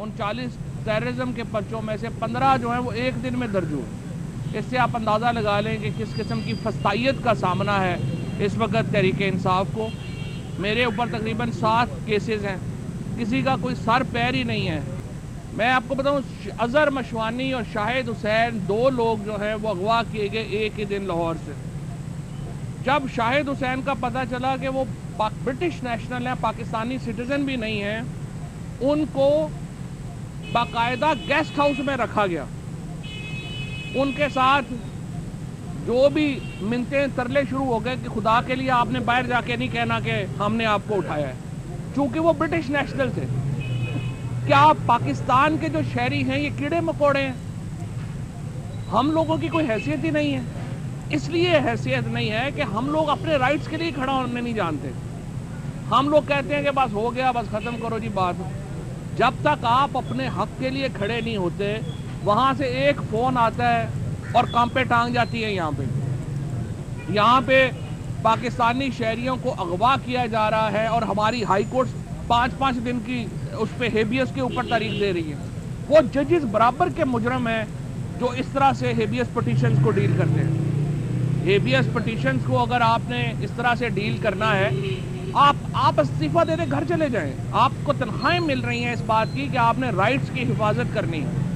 39 terrorism के पर्चों में से 15 जो हैं वो एक दिन में दर्ज हुए। इससे आप अंदाज़ा लगा लें कि किस किस्म की फस्तायत का सामना है इस वक्त तहरीक इंसाफ को। मेरे ऊपर तकरीबन 7 केसेस हैं, किसी का कोई सर पैर ही नहीं है। मैं आपको बताऊं, अज़हर मशवानी और शाहिद हुसैन 2 लोग जो हैं वो अगवा किए गए एक ही दिन लाहौर से। जब शाहिद हुसैन का पता चला कि वो ब्रिटिश नेशनल हैं, पाकिस्तानी सिटीज़न भी नहीं हैं, उनको बाकायदा गेस्ट हाउस में रखा गया। उनके साथ जो भी मिन्नतें तरले शुरू हो गए कि खुदा के लिए आपने बाहर जाके नहीं कहना कि हमने आपको उठाया है, चूँकि वो ब्रिटिश नेशनल थे। क्या पाकिस्तान के जो शहरी हैं ये कीड़े मकोड़े हैं? हम लोगों की कोई हैसियत ही नहीं है। इसलिए हैसियत नहीं है कि हम लोग अपने राइट्स के लिए खड़ा होने नहीं जानते। हम लोग कहते हैं कि बस हो गया, बस ख़त्म करो जी बात। जब तक आप अपने हक के लिए खड़े नहीं होते, वहाँ से एक फ़ोन आता है और कांपे टांग जाती है। यहाँ पे पाकिस्तानी शहरियों को अगवा किया जा रहा है और हमारी हाई कोर्ट 5-5 दिन की उस पर हेबियस के ऊपर तारीख दे रही है। वो जजेस बराबर के मुजरम हैं जो इस तरह से हेबियस पिटीशंस को डील करते हैं। हेबियस पिटीशंस को अगर आपने इस तरह से डील करना है, आप इस्तीफा दे दे घर चले जाएं। आपको तनख्वाहें मिल रही हैं इस बात की कि आपने राइट्स की हिफाजत करनी है।